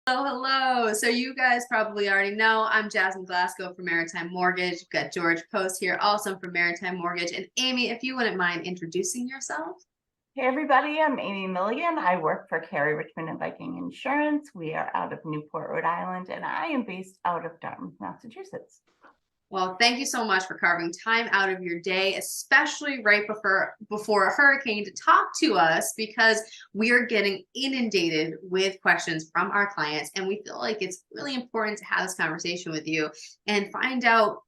Hello. So you guys probably already know I'm Jasmine Glasgow from Maritime Mortgage. We've got George Post here, also from Maritime Mortgage. And Amy, if you wouldn't mind introducing yourself. Hey everybody, I'm Amy Milligan. I work for CRV Richmond and Viking Insurance. We are out of Newport, Rhode Island, and I am based out of Dartmouth, Massachusetts. Well, thank you so much for carving time out of your day, especially right before a hurricane, to talk to us, because we are getting inundated with questions from our clients, and we feel like it's really important to have this conversation with you and find out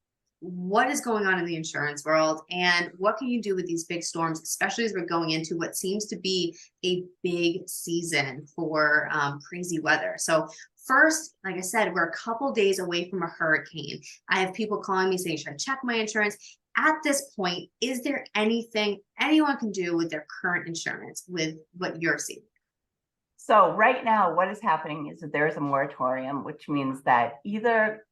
what is going on in the insurance world and what can you do with these big storms, especially as we're going into what seems to be a big season for crazy weather. So first, like I said, we're a couple days away from a hurricane. I have people calling me saying, should I check my insurance? At this point, is there anything anyone can do with their current insurance with what you're seeing? So right now, what is happening is that there is a moratorium, which means that either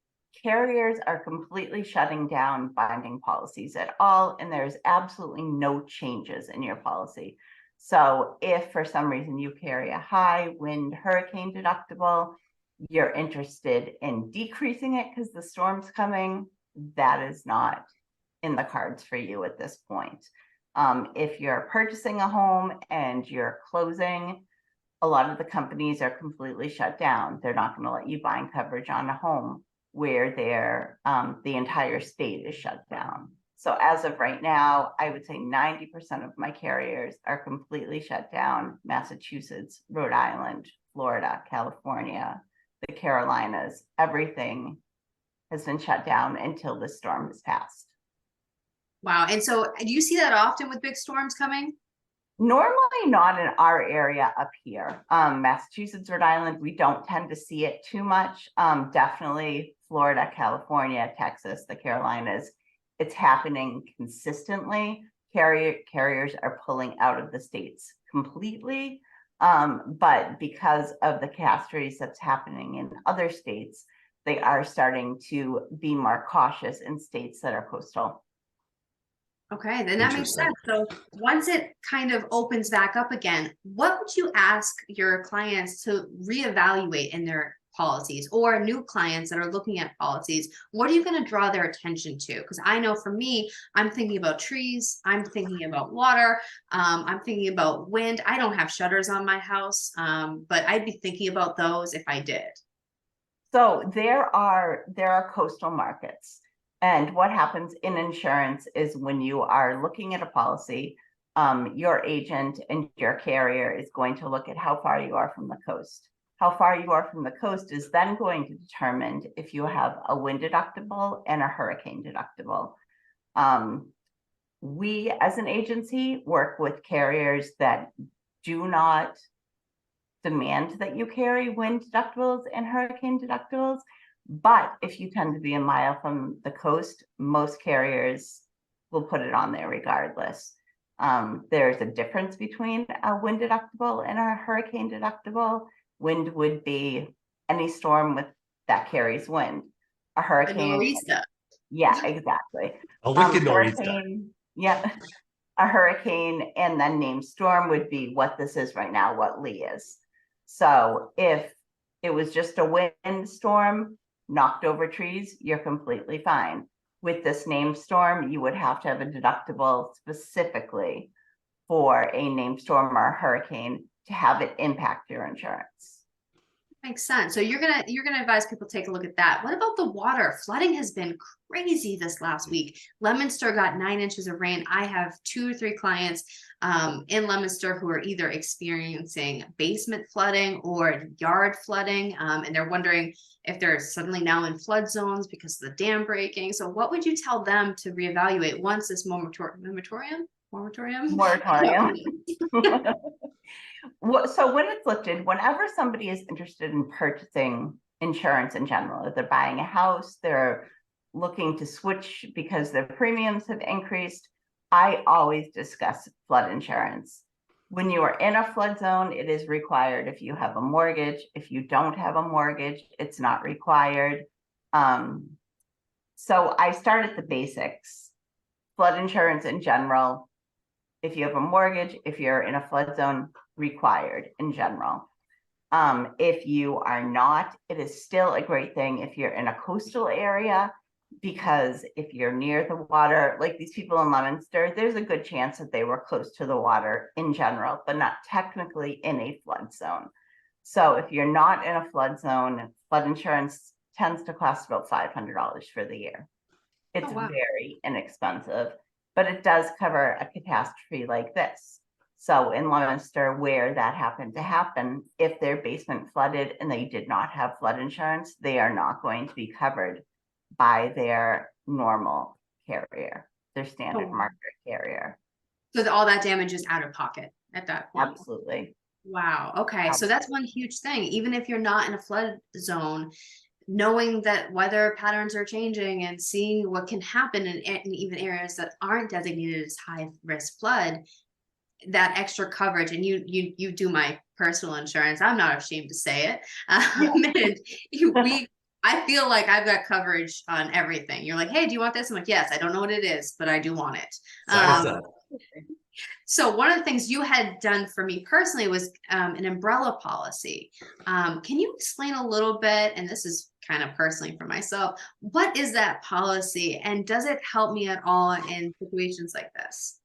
carriers are completely shutting down binding policies at all, and there's absolutely no changes in your policy. So if for some reason you carry a high wind hurricane deductible, you're interested in decreasing it because the storm's coming, that is not in the cards for you at this point. If you're purchasing a home and you're closing, a lot of the companies are completely shut down. They're not going to let you bind coverage on a home where the entire state is shut down. So as of right now, I would say 90% of my carriers are completely shut down. Massachusetts, Rhode Island, Florida, California, the Carolinas, everything has been shut down until the storm has passed. Wow. And so do you see that often with big storms coming? Normally not in our area up here. Massachusetts, Rhode Island, we don't tend to see it too much. Definitely Florida, California, Texas, the Carolinas, it's happening consistently. Carriers are pulling out of the states completely. But because of the catastrophes that's happening in other states, they are starting to be more cautious in states that are coastal. Okay, then that makes sense. So once it kind of opens back up again, what would you ask your clients to reevaluate in their policies, or new clients that are looking at policies? What are you going to draw their attention to? Because I know for me, I'm thinking about trees, I'm thinking about water, I'm thinking about wind. I don't have shutters on my house, but I'd be thinking about those if I did. So there are coastal markets. And what happens in insurance is when you are looking at a policy, your agent and your carrier is going to look at how far you are from the coast. How far you are from the coast is then going to determine if you have a wind deductible and a hurricane deductible. We, as an agency, work with carriers that do not demand that you carry wind deductibles and hurricane deductibles. But if you tend to be a mile from the coast, most carriers will put it on there regardless. There's a difference between a wind deductible and a hurricane deductible. Wind would be any storm that carries wind. A hurricane, yeah, exactly. A wicked nor'easter. Hurricane, yeah. A hurricane and then named storm would be what this is right now, what Lee is. So if it was just a wind storm, knocked over trees, you're completely fine. With this named storm, you would have to have a deductible specifically for a named storm or a hurricane to have it impact your insurance. Makes sense. So you're gonna advise people take a look at that. What about the water? Flooding has been crazy this last week. Leominster got 9 inches of rain. I have 2 or 3 clients in Leominster who are either experiencing basement flooding or yard flooding, and they're wondering if they're suddenly now in flood zones because of the dam breaking. So what would you tell them to reevaluate once this moratorium? So when it's lifted, whenever somebody is interested in purchasing insurance in general, if they're buying a house, they're looking to switch because their premiums have increased, I always discuss flood insurance. When you are in a flood zone, it is required if you have a mortgage. If you don't have a mortgage, it's not required. So I start at the basics. Flood insurance in general, if you have a mortgage, if you're in a flood zone, required in general. If you are not, it is still a great thing if you're in a coastal area, because if you're near the water, like these people in Leominster, there's a good chance that they were close to the water in general, but not technically in a flood zone. So if you're not in a flood zone, flood insurance tends to cost about $500 for the year. It's wow. very inexpensive, but it does cover a catastrophe like this. So in Leominster, where that happened to happen, if their basement flooded and they did not have flood insurance, they are not going to be covered by their normal carrier, their standard market carrier. So all that damage is out of pocket at that point. Absolutely. Wow. Okay. So Absolutely. that's one huge thing. Even if you're not in a flood zone, knowing that weather patterns are changing and seeing what can happen in even areas that aren't designated as high risk flood, that extra coverage, and you do my personal insurance. I'm not ashamed to say it. And I feel like I've got coverage on everything. You're like, hey, do you want this? I'm like, yes, I don't know what it is, but I do want it. Sign us up. So one of the things you had done for me personally was an umbrella policy. Can you explain a little bit, and this is kind of personally for myself, what is that policy and does it help me at all in situations like this?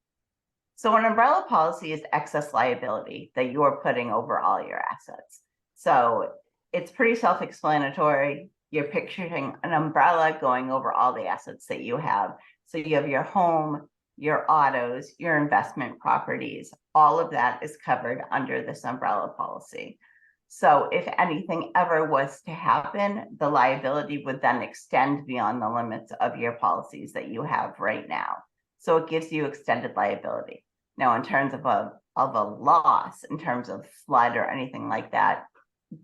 So an umbrella policy is excess liability that you're putting over all your assets. So it's pretty self-explanatory. You're picturing an umbrella going over all the assets that you have. So you have your home, your autos, your investment properties, all of that is covered under this umbrella policy. So if anything ever was to happen, the liability would then extend beyond the limits of your policies that you have right now. So it gives you extended liability. Now, in terms of a loss, in terms of flood or anything like that,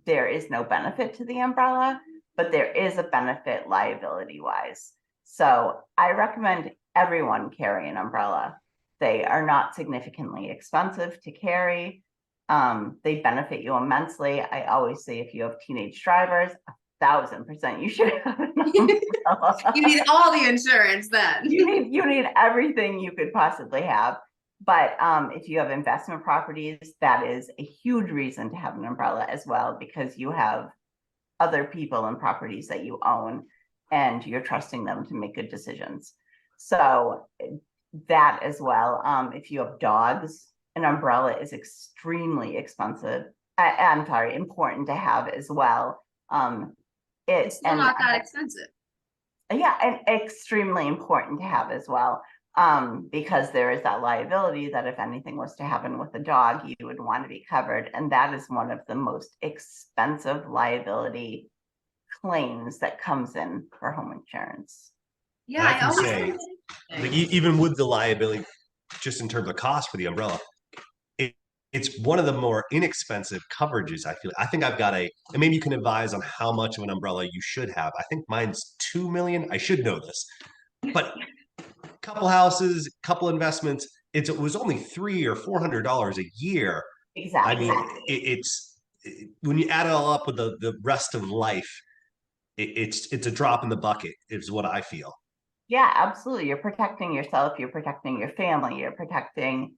there is no benefit to the umbrella, but there is a benefit liability wise. So I recommend everyone carry an umbrella. They are not significantly expensive to carry. They benefit you immensely. I always say if you have teenage drivers, 1000% you should have an umbrella. You need all the insurance then. You need everything you could possibly have. But if you have investment properties, that is a huge reason to have an umbrella as well, because you have other people and properties that you own and you're trusting them to make good decisions. So that as well. If you have dogs, an umbrella is extremely expensive. I'm sorry, important to have as well. It's still not that expensive. Yeah, and extremely important to have as well. Because there is that liability that if anything was to happen with a dog, you would want to be covered. And that is one of the most expensive liability claims that comes in for home insurance. Yeah, I can say, like, even with the liability, just in terms of cost for the umbrella, it's one of the more inexpensive coverages. I think I've got and maybe you can advise on how much of an umbrella you should have. I think mine's 2 million. I should know this, but couple houses, couple investments, it was only $300 or $400 a year. Exactly. I mean, when you add it all up with the rest of life, it's a drop in the bucket, is what I feel. Yeah, absolutely. You're protecting yourself, you're protecting your family, you're protecting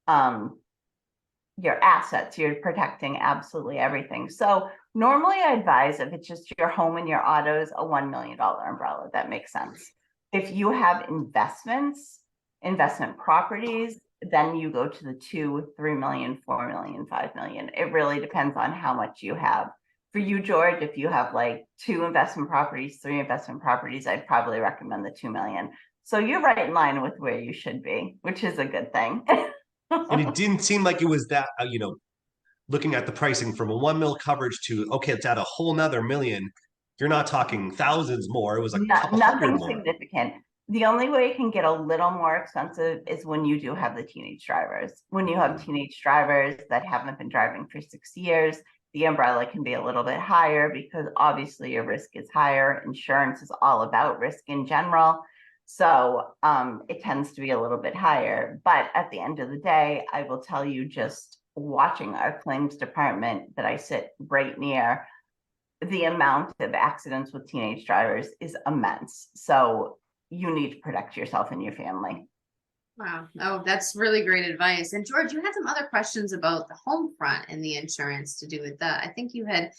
your assets, you're protecting absolutely everything. So normally I advise, if it's just your home and your autos, a $1 million umbrella. That makes sense. If you have investments, investment properties, then you go to the 2, 3 million, 4 million, 5 million. It really depends on how much you have. For you, George, if you have like 2 investment properties, 3 investment properties, I'd probably recommend the 2 million. So you're right in line with where you should be, which is a good thing. And it didn't seem like it was that, looking at the pricing from a 1 mil coverage to, okay, it's at a whole nother million. You're not talking thousands more. It was like a couple hundred Nothing more. significant. The only way it can get a little more expensive is when you do have the teenage drivers. When you have teenage drivers that haven't been driving for 6 years, the umbrella can be a little bit higher because obviously your risk is higher. Insurance is all about risk in general. So it tends to be a little bit higher. But at the end of the day, I will tell you, just watching our claims department that I sit right near, the amount of accidents with teenage drivers is immense. So you need to protect yourself and your family. Wow. Oh, that's really great advice. And George, you had some other questions about the home front and the insurance to do with that. I think you had,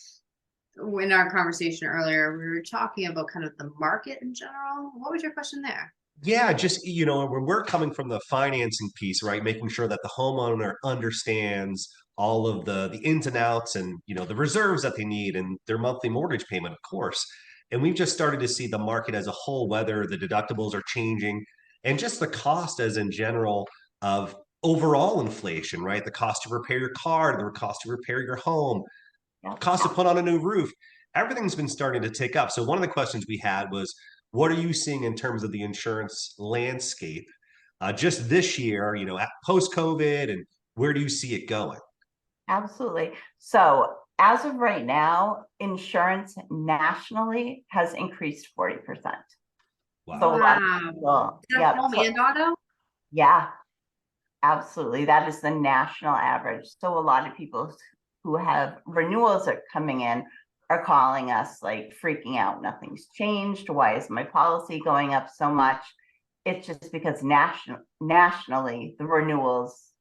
in our conversation earlier, we were talking about kind of the market in general. What was your question there? Yeah, just when we're coming from the financing piece, right, making sure that the homeowner understands all of the ins and outs and the reserves that they need and their monthly mortgage payment, of course. And we've just started to see the market as a whole, whether the deductibles are changing and just the cost as in general of overall inflation, right? The cost to repair your car, the cost to repair your home, Yeah. cost to put on a new roof. Everything's been starting to tick up. So one of the questions we had was, what are you seeing in terms of the insurance landscape just this year, post COVID, and where do you see it going? Absolutely. So as of right now, insurance nationally has increased 40%. So a Wow. lot of Wow. people, Is that yeah, home and auto? yeah, absolutely. That is the national average. So a lot of people who have renewals are coming in are calling us like freaking out. Nothing's changed. Why is my policy going up so much? It's just because nationally the renewals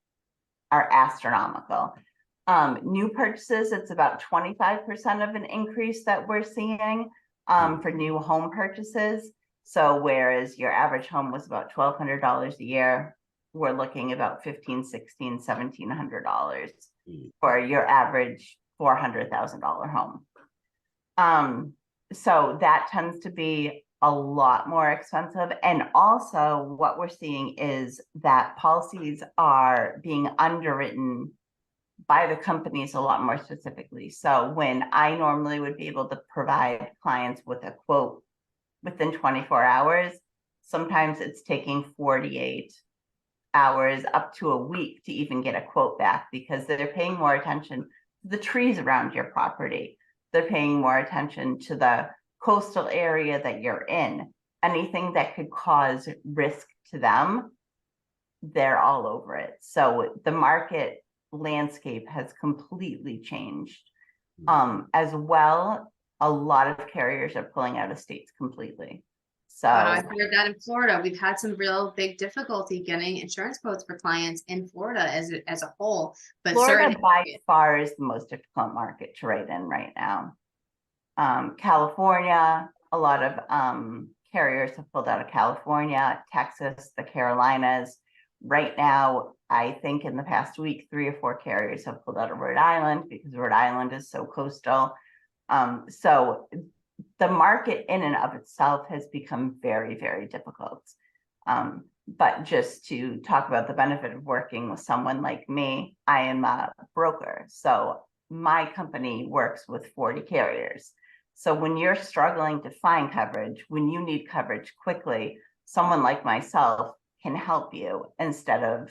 are astronomical. New purchases, it's about 25% of an increase that we're seeing for new home purchases. So whereas your average home was about $1,200 a year, we're looking about $1,500, $1,600, $1,700 for your average $400,000 home. So that tends to be a lot more expensive. And also what we're seeing is that policies are being underwritten by the companies a lot more specifically. So when I normally would be able to provide clients with a quote within 24 hours, sometimes it's taking 48 hours up to a week to even get a quote back because they're paying more attention to the trees around your property. They're paying more attention to the coastal area that you're in. Anything that could cause risk to them, they're all over it. So the market landscape has completely changed. As well, a lot of carriers are pulling out of states completely. So I've heard that in Florida. We've had some real big difficulty getting insurance quotes for clients in Florida as a whole. But Florida certain by far is the most difficult market to write in right now. California, a lot of carriers have pulled out of California, Texas, the Carolinas. Right now, I think in the past week, 3 or 4 carriers have pulled out of Rhode Island because Rhode Island is so coastal. So the market in and of itself has become very, very difficult. But just to talk about the benefit of working with someone like me, I am a broker. So my company works with 40 carriers. So when you're struggling to find coverage, when you need coverage quickly, someone like myself can help you instead of,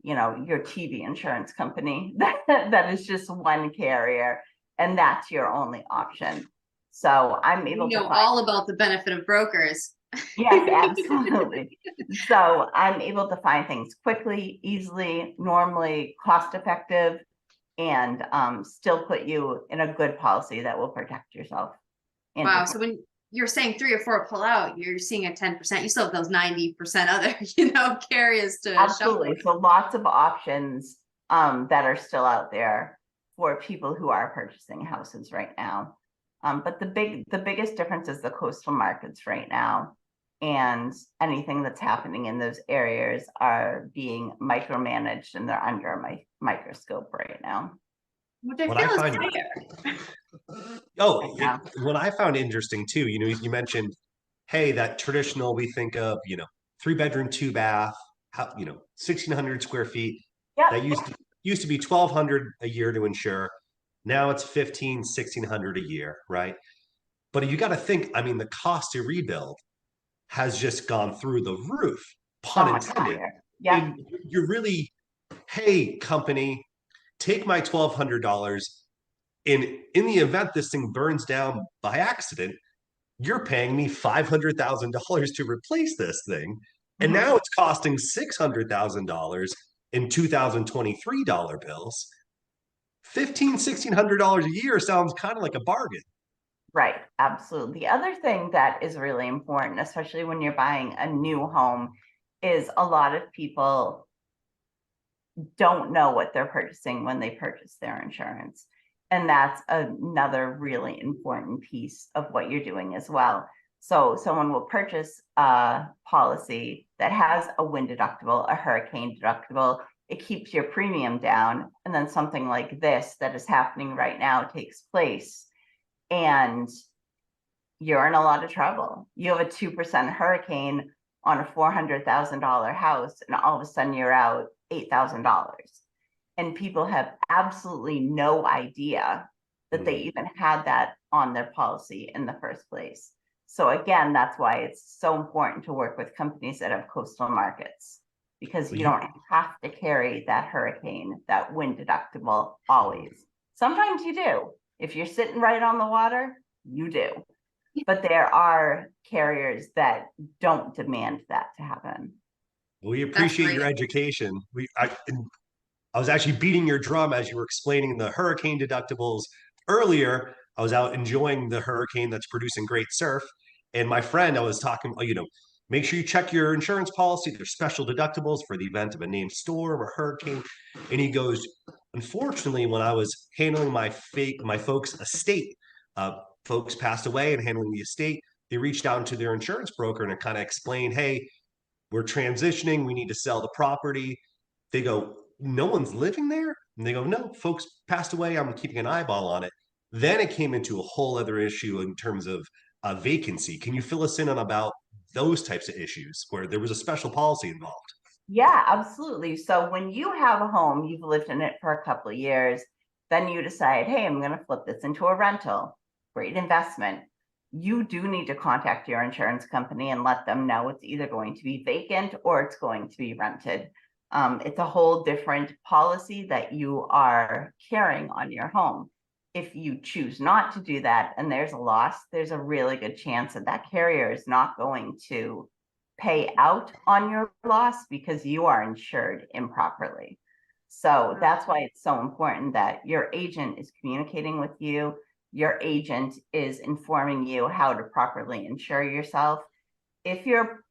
your TV insurance company that is just one carrier and that's your only option. So I'm able to all about the benefit of brokers. Yes, absolutely. So I'm able to find things quickly, easily, normally cost effective, and still put you in a good policy that will protect yourself. Wow. So when you're saying 3 or 4 pull out, you're seeing a 10%. You still have those 90% other, carriers to absolutely. So lots of options that are still out there for people who are purchasing houses right now. But the biggest difference is the coastal markets right now. And anything that's happening in those areas are being micromanaged and they're under a microscope right now. Which I feel is fair. What I found interesting too, you mentioned, hey, that traditional, we think of, 3-bedroom, 2-bath, 1,600 square feet. Yeah. That used to be 1,200 a year to insure. Now it's 1,600 a year, right? But you got to think, the cost to rebuild has just gone through the roof, pun intended. Yeah. You're really, hey, company, take my $1,200. In the event this thing burns down by accident, you're paying me $500,000 to replace this thing. And now it's costing $600,000 in 2023 dollar bills. $1,600 a year sounds kind of like a bargain. Right, absolutely. The other thing that is really important, especially when you're buying a new home, is a lot of people don't know what they're purchasing when they purchase their insurance. And that's another really important piece of what you're doing as well. So someone will purchase a policy that has a wind deductible, a hurricane deductible. It keeps your premium down. And then something like this that is happening right now takes place. And you're in a lot of trouble. You have a 2% hurricane on a $400,000 house, and all of a sudden you're out $8,000. And people have absolutely no idea that they even had that on their policy in the first place. So again, that's why it's so important to work with companies that have coastal markets, because you don't have to carry that hurricane, that wind deductible always. Sometimes you do. If you're sitting right on the water, you do. But there are carriers that don't demand that to happen. We appreciate your education. I was actually beating your drum as you were explaining the hurricane deductibles earlier. I was out enjoying the hurricane that's producing great surf. And my friend, I was talking, make sure you check your insurance policy. There's special deductibles for the event of a named storm or hurricane. And he goes, unfortunately, when I was handling my folks' estate, folks passed away and handling the estate, they reached out to their insurance broker and it kind of explained, hey, we're transitioning. We need to sell the property. They go, no one's living there? And they go, no, folks passed away. I'm keeping an eyeball on it. Then it came into a whole other issue in terms of vacancy. Can you fill us in on about those types of issues where there was a special policy involved? Yeah, absolutely. So when you have a home, you've lived in it for a couple of years, then you decide, hey, I'm going to flip this into a rental. Great investment. You do need to contact your insurance company and let them know it's either going to be vacant or it's going to be rented. It's a whole different policy that you are carrying on your home. If you choose not to do that and there's a loss, there's a really good chance that that carrier is not going to pay out on your loss because you are insured improperly. So that's why it's so important that your agent is communicating with you. Your agent is informing you how to properly insure yourself. If your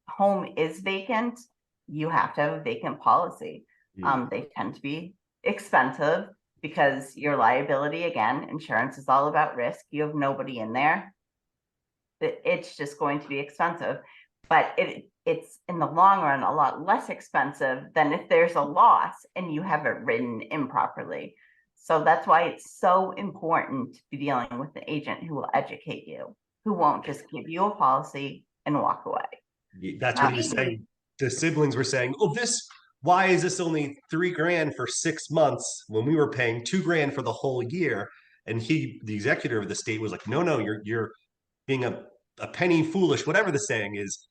home is vacant, you have to have a vacant policy. They tend to be expensive because your liability, again, insurance is all about risk. You have nobody in there. It's just going to be expensive, but it's in the long run a lot less expensive than if there's a loss and you have it written improperly. So that's why it's so important to be dealing with an agent who will educate you, who won't just give you a policy and walk away. That's what he was saying. The siblings were saying, "Oh, why is this only $3,000 for 6 months when we were paying $2,000 for the whole year?" And the executor of the state, was like, "No, you're being a penny foolish, whatever the saying is.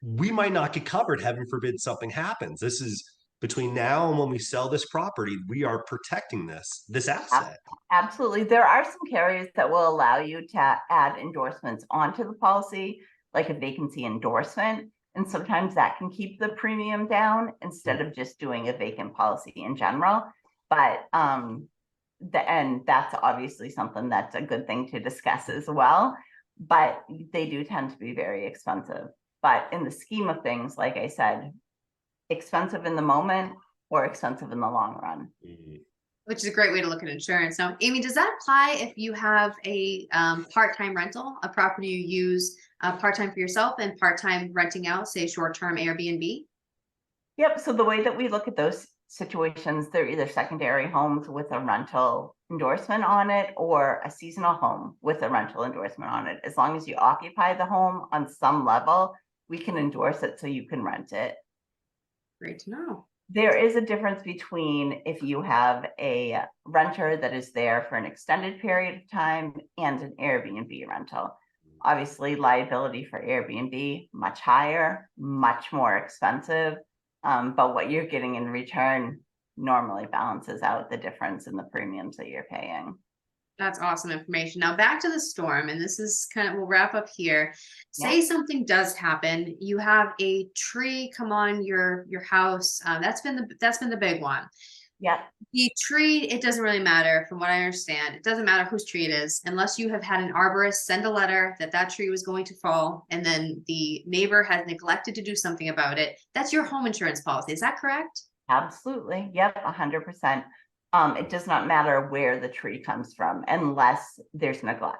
We might not get covered. Heaven forbid something happens. This is between now and when we sell this property, we are protecting this asset." Absolutely. There are some carriers that will allow you to add endorsements onto the policy, like a vacancy endorsement. And sometimes that can keep the premium down instead of just doing a vacant policy in general. But and that's obviously something that's a good thing to discuss as well. But they do tend to be very expensive. But in the scheme of things, like I said, expensive in the moment or expensive in the long run. Which is a great way to look at insurance. Now, Amy, does that apply if you have a part-time rental, a property you use part-time for yourself and part-time renting out, say short-term Airbnb? Yep. So the way that we look at those situations, they're either secondary homes with a rental endorsement on it or a seasonal home with a rental endorsement on it. As long as you occupy the home on some level, we can endorse it so you can rent it. Great to know. There is a difference between if you have a renter that is there for an extended period of time and an Airbnb rental. Obviously, liability for Airbnb, much higher, much more expensive. But what you're getting in return normally balances out the difference in the premiums that you're paying. That's awesome information. Now back to the storm, and this is we'll wrap up here. Say something does happen, you have a tree come on your house. That's been the big one. Yeah, The tree, it doesn't really matter from what I understand. It doesn't matter whose tree it is, unless you have had an arborist send a letter that that tree was going to fall and then the neighbor has neglected to do something about it. That's your home insurance policy. Is that correct? absolutely. Yep, 100%. It does not matter where the tree comes from unless there's neglect.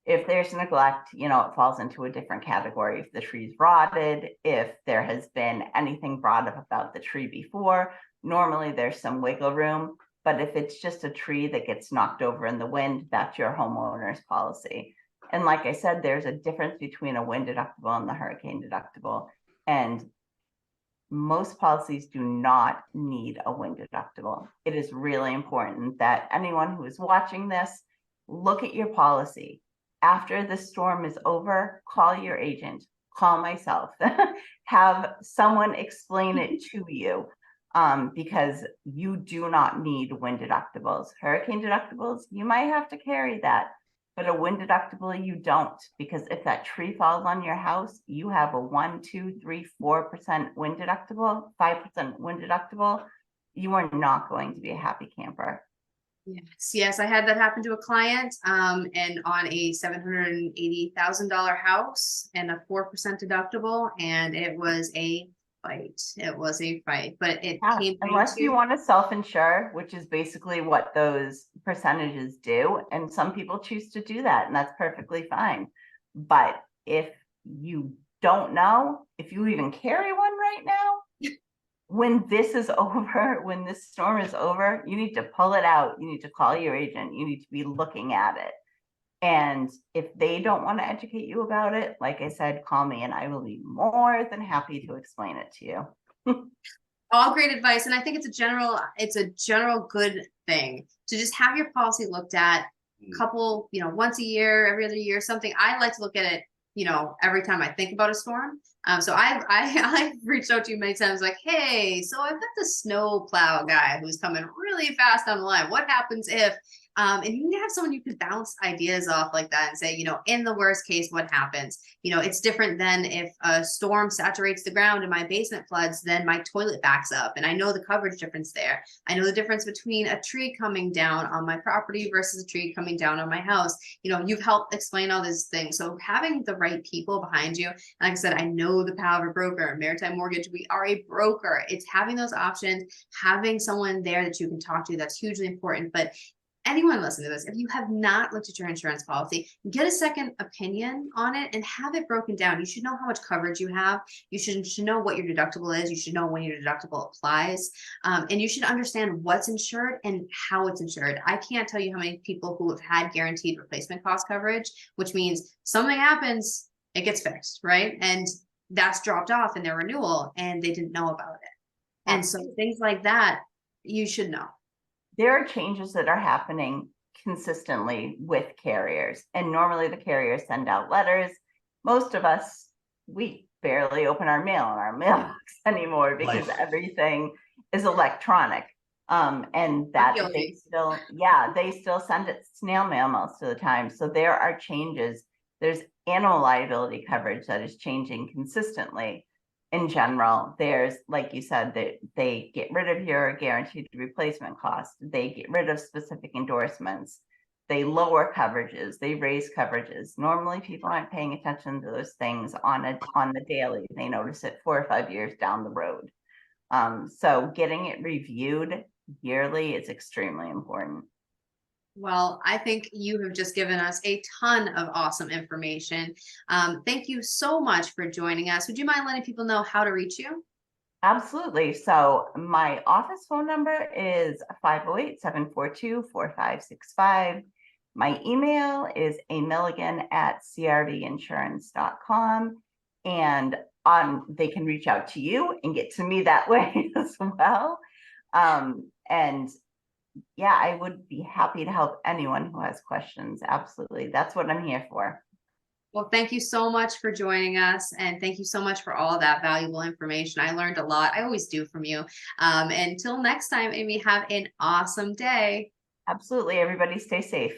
If there's neglect, you know, it falls into a different category. If the tree's rotted, if there has been anything brought up about the tree before, normally there's some wiggle room. But if it's just a tree that gets knocked over in the wind, that's your homeowner's policy. And like I said, there's a difference between a wind deductible and the hurricane deductible. And most policies do not need a wind deductible. It is really important that anyone who is watching this, look at your policy. After the storm is over, call your agent, call myself, have someone explain it to you, because you do not need wind deductibles. Hurricane deductibles, you might have to carry that, but a wind deductible, you don't, because if that tree falls on your house, you have a 1, 2, 3, 4% wind deductible, 5% wind deductible. You are not going to be a happy camper. Yes, I had that happen to a client, and on a $780,000 house and a 4% deductible, and it was a fight. It was a fight, but it came unless to, you want to self-insure, which is basically what those percentages do, and some people choose to do that, and that's perfectly fine. But if you don't know if you even carry one right now, when this is over, when this storm is over, you need to pull it out. You need to call your agent. You need to be looking at it. And if they don't want to educate you about it, like I said, call me and I will be more than happy to explain it to you. all great advice. And I think it's a general good thing to just have your policy looked at couple, once a year, every other year, something. I like to look at it, every time I think about a storm. So I've reached out to you many times like, hey, so I've got the snow plow guy who's coming really fast on the line. What happens if, and you need to have someone you could bounce ideas off like that and say, in the worst case, what happens? It's different than if a storm saturates the ground and my basement floods, then my toilet backs up. And I know the coverage difference there. I know the difference between a tree coming down on my property versus a tree coming down on my house. You've helped explain all these things. So having the right people behind you, like I said, I know the power of a broker, Maritime Mortgage, we are a broker. It's having those options, having someone there that you can talk to, that's hugely important. But anyone listening to this, if you have not looked at your insurance policy, get a second opinion on it and have it broken down. You should know how much coverage you have. You should know what your deductible is. You should know when your deductible applies. And you should understand what's insured and how it's insured. I can't tell you how many people who have had guaranteed replacement cost coverage, which means something happens, it gets fixed, right? And that's dropped off in their renewal and they didn't know about it. And so things like that, you should know. There are changes that are happening consistently with carriers, and normally the carriers send out letters. Most of us, we barely open our mail in our mailbox anymore because everything is electronic. And that they still send it snail mail most of the time. So there are changes. There's animal liability coverage that is changing consistently. In general, there's, like you said, that they get rid of your guaranteed replacement cost. They get rid of specific endorsements. They lower coverages. They raise coverages. Normally, people aren't paying attention to those things on the daily. They notice it 4 or 5 years down the road. So getting it reviewed yearly is extremely important. Well, I think you have just given us a ton of awesome information. Thank you so much for joining us. Would you mind letting people know how to reach you? Absolutely. So my office phone number is 508-742-4565. My email is amilligan@crvinsurance.com. And they can reach out to you and get to me that way as well. And yeah, I would be happy to help anyone who has questions. Absolutely. That's what I'm here for. Well, thank you so much for joining us. And thank you so much for all of that valuable information. I learned a lot. I always do from you. Until next time, Amy, have an awesome day. Absolutely. Everybody stay safe.